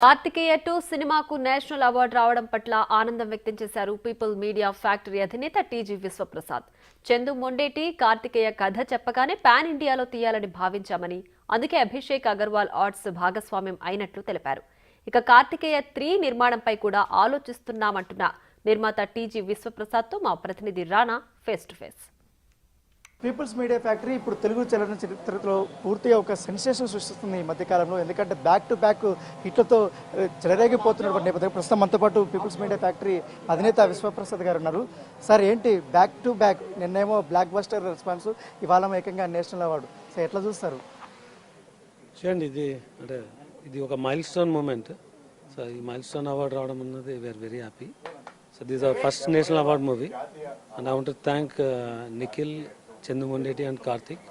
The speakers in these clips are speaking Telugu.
కార్తికేయ 2 సినిమాకు నేషనల్ అవార్డు రావడం పట్ల ఆనందం వ్యక్తం చేశారు పీపుల్ మీడియా ఫ్యాక్టరీ అధినేత టీజీ విశ్వప్రసాద్. చందు మొండేటి కార్తికేయ కథ చెప్పగానే పాన్ ఇండియాలో తీయాలని భావించామని, అందుకే అభిషేక్ అగర్వాల్ ఆర్ట్స్ భాగస్వామ్యం అయినట్లు తెలిపారు. ఇక కార్తికేయ 3 నిర్మాణంపై కూడా ఆలోచిస్తున్నామంటున్న నిర్మాత టీజీ విశ్వప్రసాద్తో మా ప్రతినిధి Rana face to face. People's media factory ఇప్పుడు తెలుగు చలనచిత్రలో పూర్తిగా ఒక సెన్సేషన్ సృష్టిస్తుంది ఈ మధ్యకాలంలో. ఎందుకంటే బ్యాక్ టు బ్యాక్ హిట్లతో చెలరేగిపోతున్నటువంటి నేపథ్యం ప్రస్తుతం మనతో పాటు పీపుల్స్ మీడియా ఫ్యాక్టరీ అధినేత విశ్వప్రసాద్ గారు ఉన్నారు. సార్, ఏంటి బ్యాక్ టు బ్యాక్? నిన్నేమో బ్లాక్ బస్టర్ రెస్పాన్స్, ఇవాళ ఏకంగా నేషనల్ అవార్డు. సో ఎట్లా చూస్తారు? చూడండి, ఇది ఒక మైల్ స్టోన్ మూమెంట్. సో ఈ మైల్ స్టోన్ అవార్డు రావడం అన్నది we are very happy. So this our first national award movie and I want to thank Nikhil, Chandu Mondeti and Karthik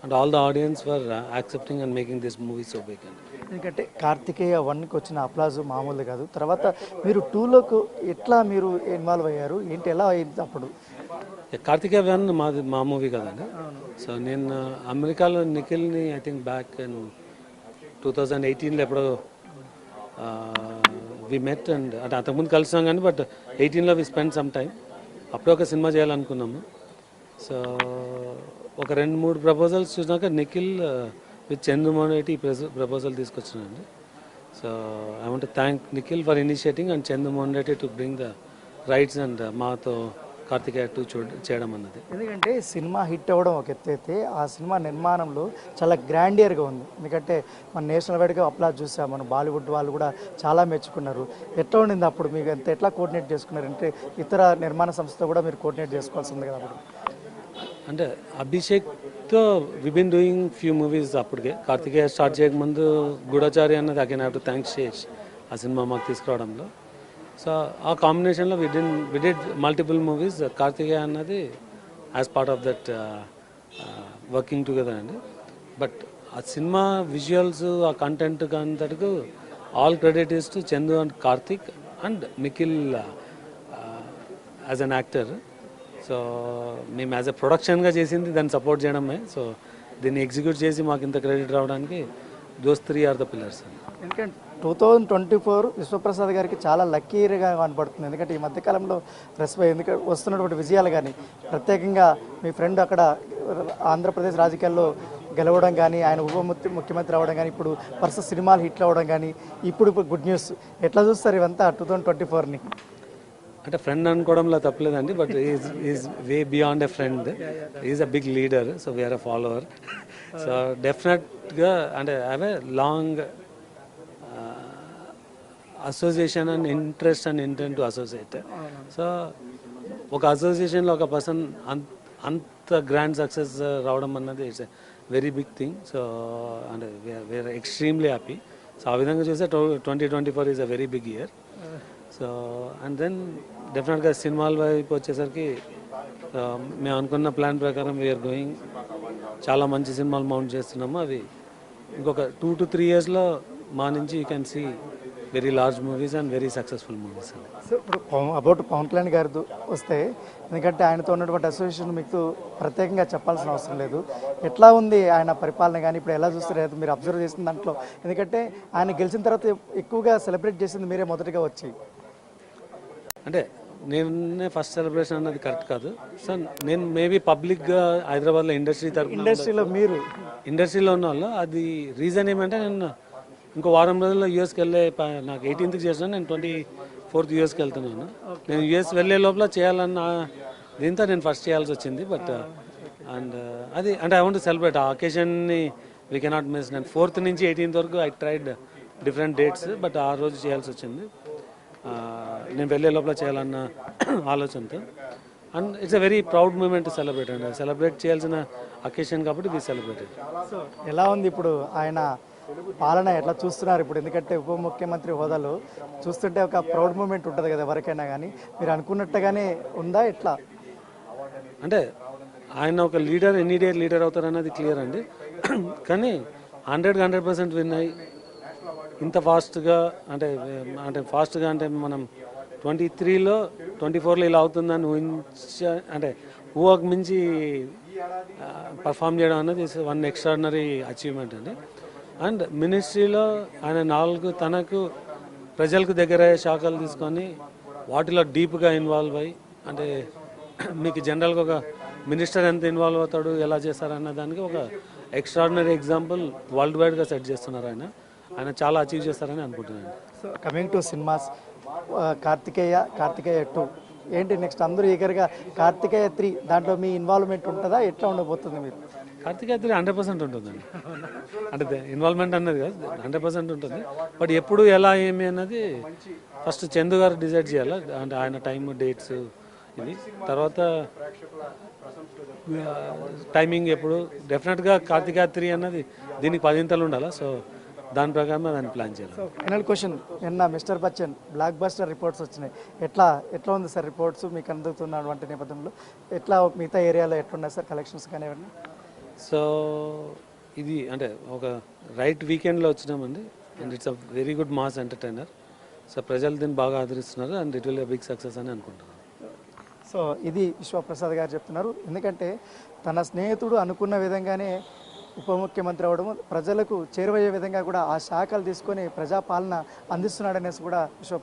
and all the audience for accepting and making this movie so big. ఎందుకంటే కార్తికేయ 1కి వచ్చిన అప్లాజ్ మామూలు కాదు. తర్వాత మీరు 2లోకి ఎట్లా మీరు ఇన్వాల్వ్ అయ్యారు, ఏంటి, ఎలా అయింది అప్పుడు? కార్తికేయ 1 మా మూవీ కదండి. సో నేను అమెరికాలో నిఖిల్ని ఐ థింక్ బ్యాక్ ఇన్ 2018లో ఎప్పుడో వి మెట్ అండ్ అంటే అంతకుముందు కలిసాం కానీ బట్ 18లో వి స్పెండ్ సమ్ టైం. అప్పుడే ఒక సినిమా చేయాలనుకున్నాము. సో ఒక 2-3 ప్రపోజల్స్ చూసినాక నిఖిల్ విత్ చందు మోండేటి ప్రపోజల్ తీసుకొచ్చినండి. So I want to thank Nikhil for initiating and Chandu Mondeti to bring the rights and మాతో కార్తికేయ 2 చేయడం అన్నది. ఎందుకంటే సినిమా హిట్ అవ్వడం ఒక ఎత్తు అయితే ఆ సినిమా నిర్మాణంలో చాలా గ్రాండియర్గా ఉంది. ఎందుకంటే మన నేషనల్ వైడ్గా అప్లాజ్ చూసాం, మన బాలీవుడ్ వాళ్ళు కూడా చాలా మెచ్చుకున్నారు. ఎట్లా ఉండింది అప్పుడు? మీకు ఎట్లా కోఆర్డినేట్ చేసుకున్నారు? అంటే ఇతర నిర్మాణ సంస్థతో కూడా మీరు కోఆర్డినేట్ చేసుకోవాల్సి ఉంది కదా అప్పుడు? అంటే అభిషేక్తో we been doing few movies. అప్పటికే కార్తికేయ స్టార్ట్ చేయకముందు గూఢచారి అన్నది again have to thank Sesh ఆ సినిమా మాకు తీసుకురావడంలో. సో ఆ కాంబినేషన్లో we did multiple movies. Karthikeya అన్నది as part of that working together అండి. బట్ ఆ సినిమా విజువల్స్, ఆ కంటెంట్ అంతటికు all credit is to Chandu and Karthik and Nikhil as an actor. So మేము యాజ్ ఎ ప్రొడక్షన్గా చేసింది దాన్ని సపోర్ట్ చేయడమే. సో దీన్ని ఎగ్జిక్యూట్ చేసి మాకు ఇంత క్రెడిట్ రావడానికి దోస్ 3 ఆర్ ద పిల్లర్స్. ఎందుకంటే 2024 విశ్వప్రసాద్ గారికి చాలా లక్కీగా కనపడుతుంది. ఎందుకంటే ఈ మధ్యకాలంలో ఎందుకంటే వస్తున్నటువంటి విజయాలు కానీ, ప్రత్యేకంగా మీ ఫ్రెండ్ అక్కడ ఆంధ్రప్రదేశ్ రాజకీయాల్లో గెలవడం కానీ, ఆయన ముఖ్యమంత్రి అవ్వడం కానీ, ఇప్పుడు వరుస సినిమాలు హిట్లు అవ్వడం కానీ, ఇప్పుడు గుడ్ న్యూస్. ఎట్లా చూస్తారు ఇవంతా 2024ని? అంటే ఫ్రెండ్ అనుకోవడంలో తప్పలేదండి, but is way beyond a friend. Is a big leader, so we're a follower. So డెఫినెట్గా అంటే have a long association and interest and intent to associate. So ఒక అసోసియేషన్లో ఒక పర్సన్ అంత గ్రాండ్ సక్సెస్ రావడం అన్నది it's a very big thing. So అంటే వీఆర్ ఎక్స్ట్రీమ్లీ హ్యాపీ. సో ఆ విధంగా చూస్తే 2024 is a very big year. So and then డెఫినెట్గా సినిమాల వైపు వచ్చేసరికి మేము అనుకున్న ప్లాన్ ప్రకారం వీఆర్ గోయింగ్. చాలా మంచి సినిమాలు మౌంట్ చేస్తున్నాము. అవి ఇంకొక 2 to 3 yearsలో మా నుంచి you can see very large movies and very successful movies. So ఇప్పుడు అబౌట్ పవన్ కళ్యాణ్ గారితో వస్తే, ఎందుకంటే ఆయనతో ఉన్నటువంటి అసోసియేషన్ మీకు ప్రత్యేకంగా చెప్పాల్సిన అవసరం లేదు. ఎట్లా ఉంది ఆయన పరిపాలన కానీ, ఇప్పుడు ఎలా చూస్తారు మీరు అబ్జర్వ్ చేసిన దాంట్లో? ఎందుకంటే ఆయన గెలిచిన తర్వాత ఎక్కువగా సెలబ్రేట్ చేసింది మీరే మొదటిగా వచ్చి. అంటే నేనే ఫస్ట్ సెలబ్రేషన్ అన్నది కరెక్ట్ కాదు. సో నేను మేబీ పబ్లిక్గా హైదరాబాద్లో ఇండస్ట్రీలో ఉన్న వాళ్ళు అది రీజన్ ఏమంటే, నేను ఇంకో వారం రోజుల్లో యూఎస్కి వెళ్ళే, నాకు 18th చేసినాను, నేను 24th యూఎస్కి వెళ్తున్నాను. నేను యూఎస్ వెళ్ళే లోపల చేయాలన్న దీంతో నేను ఫస్ట్ చేయాల్సి వచ్చింది. బట్ అండ్ అది అంటే ఐ వాంట్ టు సెలబ్రేట్ ఆ అకేషన్ని. We cannot miss. నేను 4th నుంచి 18th వరకు I tried different dates, but ఆ రోజు చేయాల్సి వచ్చింది. నేను వెళ్ళే లోపల చేయాలన్న ఆలోచనతో. And it's a very proud moment to celebrate అండి. సెలబ్రేట్ చేయాల్సిన అకేషన్ కాబట్టి వీ సెలబ్రేటెడ్. సో ఎలా ఉంది ఇప్పుడు ఆయన పాలన, ఎట్లా చూస్తున్నారు ఇప్పుడు? ఎందుకంటే ఉప ముఖ్యమంత్రి హోదాలో చూస్తుంటే ఒక ప్రౌడ్ మూమెంట్ ఉంటుంది కదా ఎవరికైనా, కానీ మీరు అనుకున్నట్టుగానే ఉందా ఎట్లా? అంటే ఆయన ఒక లీడర్, ఇమీడియట్ లీడర్ అవుతారన్నది క్లియర్ అండి. కానీ 100% విన్ అయ్యి ఇంత ఫాస్ట్గా అంటే ఫాస్ట్గా అంటే మనం 23లో 24లో ఇలా అవుతుందని అంటే ఊహకు మించి పర్ఫామ్ చేయడం అనేది వన్ ఎక్స్ట్రాడినరీ అచీవ్మెంట్ అండి. అండ్ మినిస్ట్రీలో ఆయన 4 తనకు ప్రజలకు దగ్గర అయ్యే శాఖలు తీసుకొని వాటిలో డీప్గా ఇన్వాల్వ్ అయ్యి, అంటే మీకు జనరల్గా ఒక మినిస్టర్ ఎంత ఇన్వాల్వ్ అవుతాడు, ఎలా చేస్తారన్న దానికి ఒక ఎక్స్ట్రాడినరీ ఎగ్జాంపుల్ వరల్డ్ వైడ్గా సెట్ చేస్తున్నారు ఆయన చాలా అచీవ్ చేస్తారని అనుకుంటున్నాను. So coming to cinemas, Karthikeya 2 ఏంటి నెక్స్ట్? అందరూ ఈగర్గా కార్తికేయ 3 దాంట్లో మీ ఇన్వాల్వ్మెంట్ ఉంటుందా, ఎట్లా ఉండబోతుంది మీరు? కార్తికేయ 3 100% ఉంటుందండి. అంటే ఇన్వాల్వ్మెంట్ అన్నది కాదు, 100% ఉంటుంది. బట్ ఎప్పుడు ఎలా ఏమి అన్నది ఫస్ట్ చందు గారు డిసైడ్ చేయాలి. అంటే ఆయన టైం, డేట్స్, ఇది తర్వాత టైమింగ్ ఎప్పుడు. డెఫినెట్గా కార్తికేయ 3 అన్నది దీనికి 10 ఇంతలు ఉండాలి. సో దాని ప్రకారం దాన్ని ప్లాన్ చేయాలి. ఫైనల్ క్వశ్చన్, నిన్న mister Bachchan block buster reports వచ్చినాయి, ఎట్లా ఉంది సార్ రిపోర్ట్స్ మీకు అందుతున్నటువంటి నేపథ్యంలో? ఎట్లా మిగతా ఏరియాలో ఎట్లున్నాయి సార్ కలెక్షన్స్ కానీ ఏమన్నా? సో ఇది అంటే ఒక రైట్ వీకెండ్లో వచ్చినామండి. And it's a very good mass entertainer. So ప్రజలు దీన్ని బాగా ఆదరిస్తున్నారు and it will big success అని అనుకుంటున్నాను. సో ఇది విశ్వప్రసాద్ గారు చెప్తున్నారు. ఎందుకంటే తన స్నేహితుడు అనుకున్న విధంగానే ఉప ముఖ్యమంత్రి అవ్వడము, ప్రజలకు చేరువయ్యే విధంగా కూడా ఆ శాఖలు తీసుకొని ప్రజాపాలన అందిస్తున్నాడనేసి కూడా విశ్వ